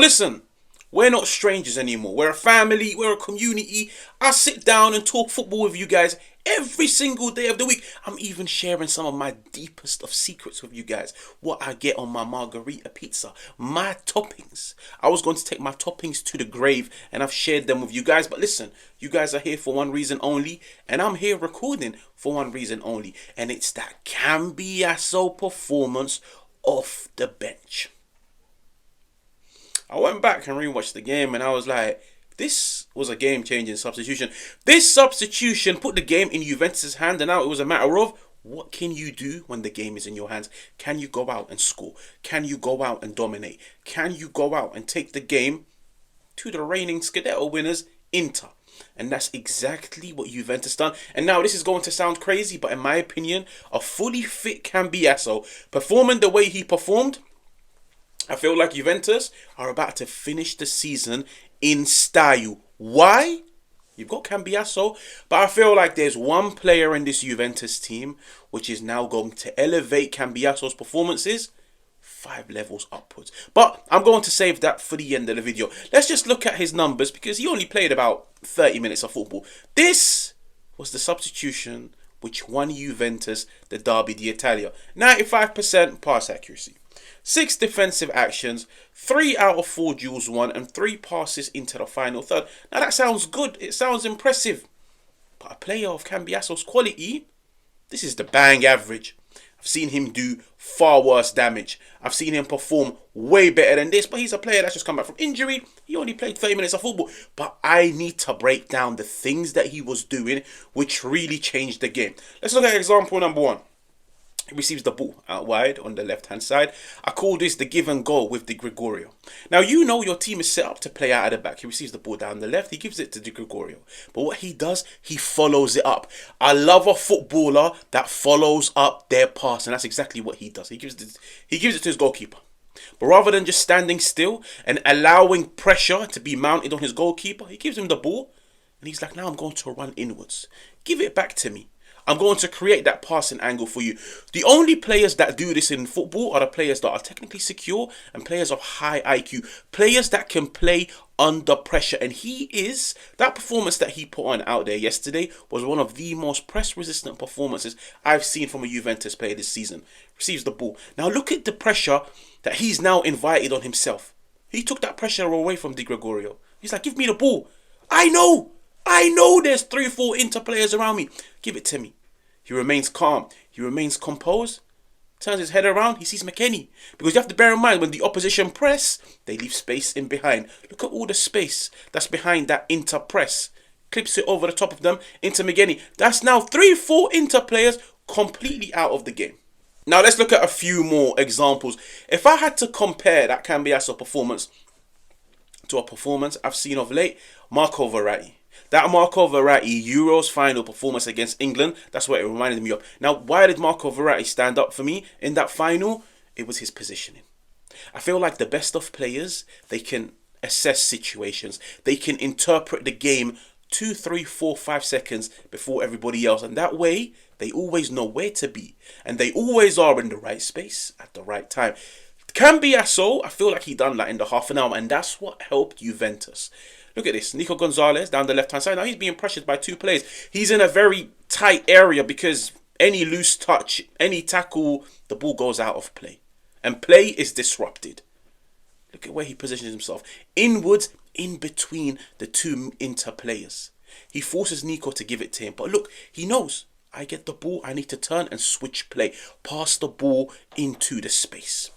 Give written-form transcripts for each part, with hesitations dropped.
Listen, we're not strangers anymore. We're a family, we're a community. I sit down and talk football with you guys every single day of the week. I'm even sharing some of my deepest of secrets with you guys. What I get on my margarita pizza, my toppings. I was going to take my toppings to the grave and I've shared them with you guys. But listen, you guys are here for one reason only, and I'm here recording for one reason only. And it's that Cambiaso performance off the bench. I went back and rewatched the game and I was like, this was a game-changing substitution. This substitution put the game in Juventus' hand, and now it was a matter of what can you do when the game is in your hands? Can you go out and score? Can you go out and dominate? Can you go out and take the game to the reigning Scudetto winners, Inter? And that's exactly what Juventus done. And now this is going to sound crazy, but in my opinion, a fully fit Cambiaso performing the way he performed, I feel like Juventus are about to finish the season in style. Why? You've got Cambiaso, but I feel like there's one player in this Juventus team which is now going to elevate Cambiaso's performances 5 levels upwards. But I'm going to save that for the end of the video. Let's just look at his numbers because he only played about 30 minutes of football. This was the substitution which won Juventus the Derby d'Italia. 95% pass accuracy. 6 defensive actions, 3 out of 4 duels won, and 3 passes into the final third. Now that sounds good, it sounds impressive. But a player of Cambiaso's quality, this is the bang average. I've seen him do far worse damage. I've seen him perform way better than this, but he's a player that's just come back from injury. He only played 30 minutes of football. But I need to break down the things that he was doing which really changed the game. Let's look at example number 1. He receives the ball out wide on the left-hand side. I call this the give and go with Di Gregorio. Now, you know your team is set up to play out of the back. He receives the ball down the left. He gives it to Di Gregorio. But what he does, he follows it up. I love a footballer that follows up their pass. And that's exactly what he does. He gives it to his goalkeeper. But rather than just standing still and allowing pressure to be mounted on his goalkeeper, he gives him the ball. And he's like, now I'm going to run inwards. Give it back to me. I'm going to create that passing angle for you. The only players that do this in football are the players that are technically secure and players of high IQ. Players that can play under pressure. And that performance that he put on out there yesterday was one of the most press-resistant performances I've seen from a Juventus player this season. Receives the ball. Now look at the pressure that he's now invited on himself. He took that pressure away from Di Gregorio. He's like, give me the ball. I know there's 3-4 Inter players around me. Give it to me. He remains calm. He remains composed. Turns his head around. He sees McKennie. Because you have to bear in mind, when the opposition press, they leave space in behind. Look at all the space that's behind that Inter press. Clips it over the top of them into McKennie. That's now 3-4 Inter players completely out of the game. Now let's look at a few more examples. If I had to compare that Cambiaso performance to a performance I've seen of late, Marco Verratti. That Marco Verratti Euros final performance against England, that's what it reminded me of. Now, why did Marco Verratti stand up for me in that final? It was his positioning. I feel like the best of players, they can assess situations. They can interpret the game 2, 3, 4, 5 seconds before everybody else. And that way, they always know where to be. And they always are in the right space at the right time. Cambiaso, I feel like he done that in the half an hour. And that's what helped Juventus. Look at this. Nico Gonzalez down the left-hand side. Now he's being pressured by 2 players. He's in a very tight area because any loose touch, any tackle, the ball goes out of play. And play is disrupted. Look at where he positions himself. Inwards, in between the 2 Inter players. He forces Nico to give it to him. But look, he knows. I get the ball. I need to turn and switch play. Pass the ball into the space.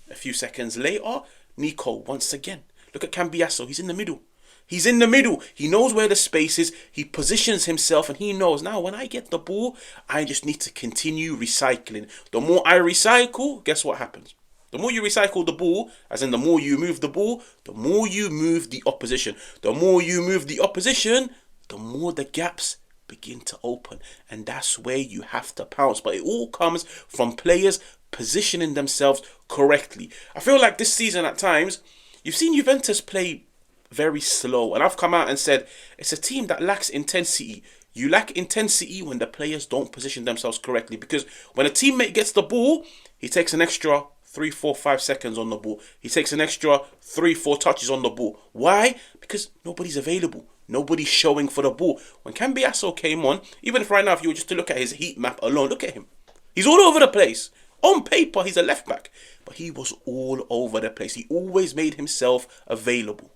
A few seconds later, Nico once again. Look at Cambiaso. He's in the middle. He's in the middle. He knows where the space is. He positions himself and he knows now when I get the ball, I just need to continue recycling. The more I recycle, guess what happens? The more you recycle the ball, as in the more you move the ball, the more you move the opposition. The more you move the opposition, the more the gaps begin to open. And that's where you have to pounce. But it all comes from players positioning themselves correctly. I feel like this season at times, you've seen Juventus play very slow. And I've come out and said, it's a team that lacks intensity. You lack intensity when the players don't position themselves correctly. Because when a teammate gets the ball, he takes an extra 3, 4, 5 seconds on the ball. He takes an extra 3, 4 touches on the ball. Why? Because nobody's available. Nobody's showing for the ball. When Cambiaso came on, even if right now, if you were just to look at his heat map alone, look at him. He's all over the place. On paper, he's a left back, but he was all over the place. He always made himself available.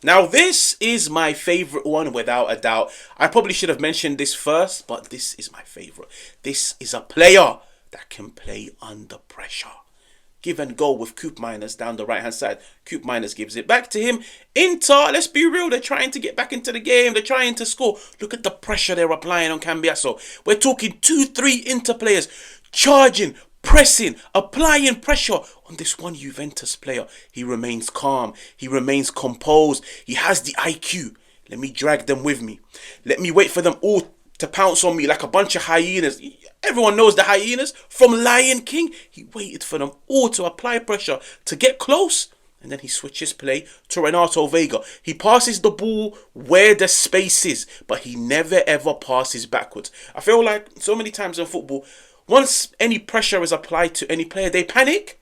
Now, this is my favourite one, without a doubt. I probably should have mentioned this first, but this is my favourite. This is a player that can play under pressure. Give and go with Coop Miners down the right-hand side. Coop Miners gives it back to him. Inter, let's be real, they're trying to get back into the game. They're trying to score. Look at the pressure they're applying on Cambiaso. We're talking 2-3 Inter players charging, pressing, applying pressure on this one Juventus player. He remains calm. He remains composed. He has the IQ. Let me drag them with me. Let me wait for them all to pounce on me like a bunch of hyenas. Everyone knows the hyenas from Lion King. He waited for them all to apply pressure, to get close, and then he switches play to Renato Vega. He passes the ball where the space is, but he never ever passes backwards. I feel like so many times in football, once any pressure is applied to any player, they panic.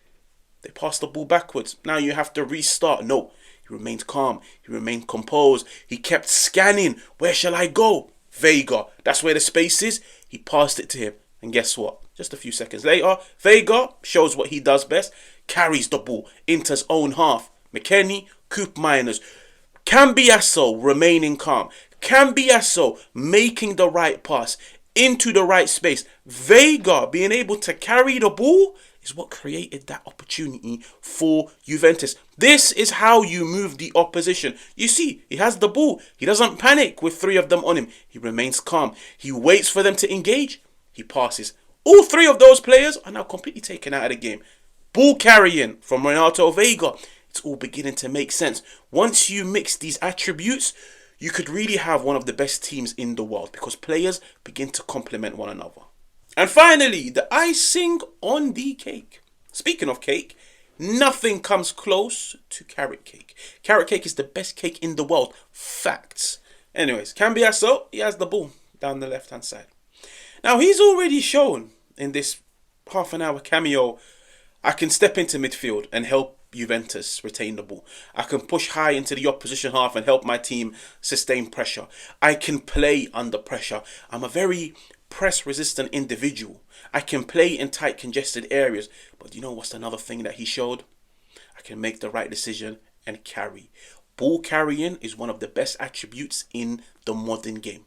They pass the ball backwards. Now you have to restart. No, he remained calm. He remained composed. He kept scanning. Where shall I go? Vega. That's where the space is. He passed it to him. And guess what? Just a few seconds later, Vega shows what he does best. Carries the ball into his own half. McKennie, Coop Miners. Cambiaso remaining calm. Cambiaso making the right pass into the right space. Vega being able to carry the ball is what created that opportunity for Juventus. This is how you move the opposition. You see, he has the ball. He doesn't panic with 3 of them on him. He remains calm. He waits for them to engage. He passes. All 3 of those players are now completely taken out of the game. Ball carrying from Renato Vega. It's all beginning to make sense. Once you mix these attributes, you could really have one of the best teams in the world because players begin to complement one another. And finally, the icing on the cake. Speaking of cake, nothing comes close to carrot cake. Carrot cake is the best cake in the world. Facts. Anyways, Cambiaso, he has the ball down the left-hand side. Now, he's already shown in this half an hour cameo, I can step into midfield and help Juventus retain the ball. I can push high into the opposition half and help my team sustain pressure. I can play under pressure. I'm a very press-resistant individual. I can play in tight, congested areas. But you know what's another thing that he showed? I can make the right decision and carry. Ball carrying is one of the best attributes in the modern game.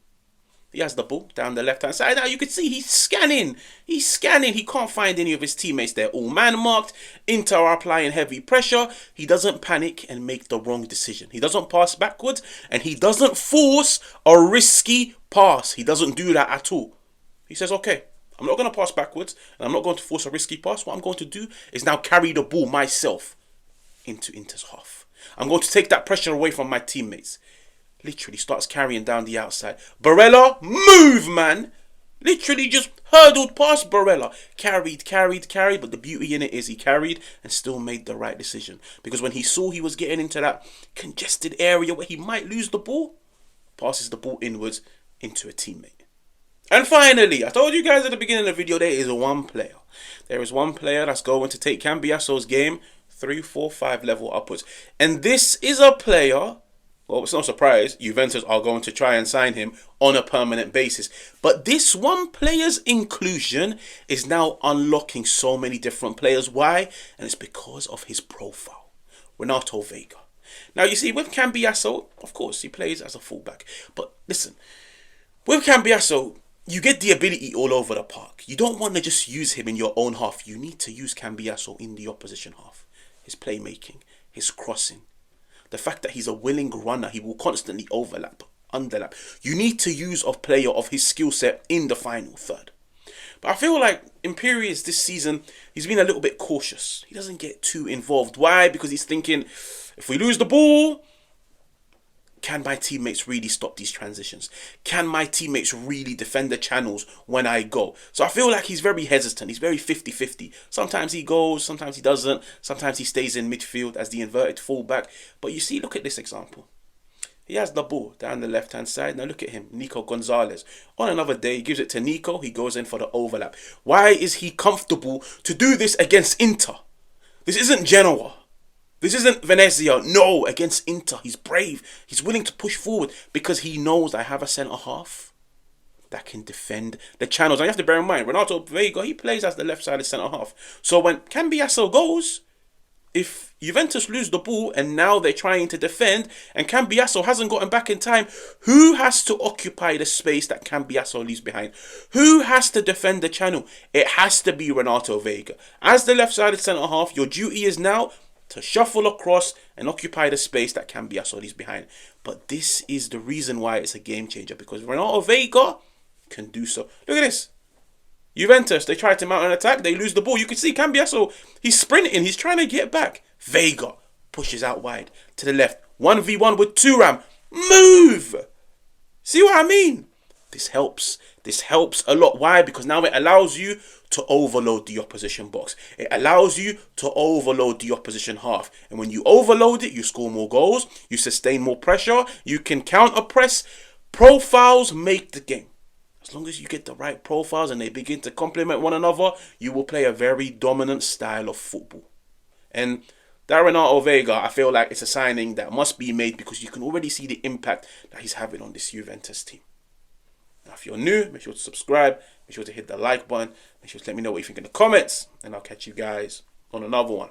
He has the ball down the left-hand side. Now you can see he's scanning. He's scanning. He can't find any of his teammates. They're all man-marked. Inter are applying heavy pressure. He doesn't panic and make the wrong decision. He doesn't pass backwards. And he doesn't force a risky pass. He doesn't do that at all. He says, okay, I'm not going to pass backwards. And I'm not going to force a risky pass. What I'm going to do is now carry the ball myself into Inter's half. I'm going to take that pressure away from my teammates. Literally starts carrying down the outside. Barella, move, man. Literally just hurdled past Barella. Carried. But the beauty in it is he carried and still made the right decision. Because when he saw he was getting into that congested area where he might lose the ball, passes the ball inwards into a teammate. And finally, I told you guys at the beginning of the video, there is one player. There is one player that's going to take Cambiaso's game 3, 4, 5 level upwards. And this is a player... Well, it's no surprise, Juventus are going to try and sign him on a permanent basis. But this one player's inclusion is now unlocking so many different players. Why? And it's because of his profile. Renato Vega. Now, you see, with Cambiaso, of course, he plays as a fullback. But listen, with Cambiaso, you get the ability all over the park. You don't want to just use him in your own half. You need to use Cambiaso in the opposition half. His playmaking, his crossing. The fact that he's a willing runner, he will constantly overlap, underlap. You need to use a player of his skill set in the final third. But I feel like in periods this season, he's been a little bit cautious. He doesn't get too involved. Why? Because he's thinking, if we lose the ball, can my teammates really stop these transitions? Can my teammates really defend the channels when I go? So I feel like he's very hesitant. He's very 50-50. Sometimes he goes, sometimes he doesn't. Sometimes he stays in midfield as the inverted fullback. But you see, look at this example. He has the ball down the left-hand side. Now look at him, Nico Gonzalez. On another day, he gives it to Nico. He goes in for the overlap. Why is he comfortable to do this against Inter? This isn't Genoa. This isn't Venezia. No, against Inter, he's brave. He's willing to push forward because he knows I have a centre-half that can defend the channels. And you have to bear in mind, Renato Vega, he plays as the left-sided centre-half. So when Cambiaso goes, if Juventus lose the ball and now they're trying to defend and Cambiaso hasn't gotten back in time, who has to occupy the space that Cambiaso leaves behind? Who has to defend the channel? It has to be Renato Vega. As the left-sided centre-half, your duty is now to shuffle across and occupy the space that Cambiaso leaves behind. But this is the reason why it's a game changer, because Renato Vega can do so. Look at this. Juventus, they try to mount an attack, they lose the ball. You can see Cambiaso, he's sprinting, he's trying to get back. Vega pushes out wide to the left. 1v1 with Thuram. Move! See what I mean? This helps. This helps a lot. Why? Because now it allows you to overload the opposition box. It allows you to overload the opposition half. And when you overload it, you score more goals, you sustain more pressure, you can counter press. Profiles make the game. As long as you get the right profiles and they begin to complement one another, you will play a very dominant style of football. And that Renato Vega, I feel like it's a signing that must be made because you can already see the impact that he's having on this Juventus team. Now, if you're new, make sure to subscribe, make sure to hit the like button, make sure to let me know what you think in the comments, and I'll catch you guys on another one.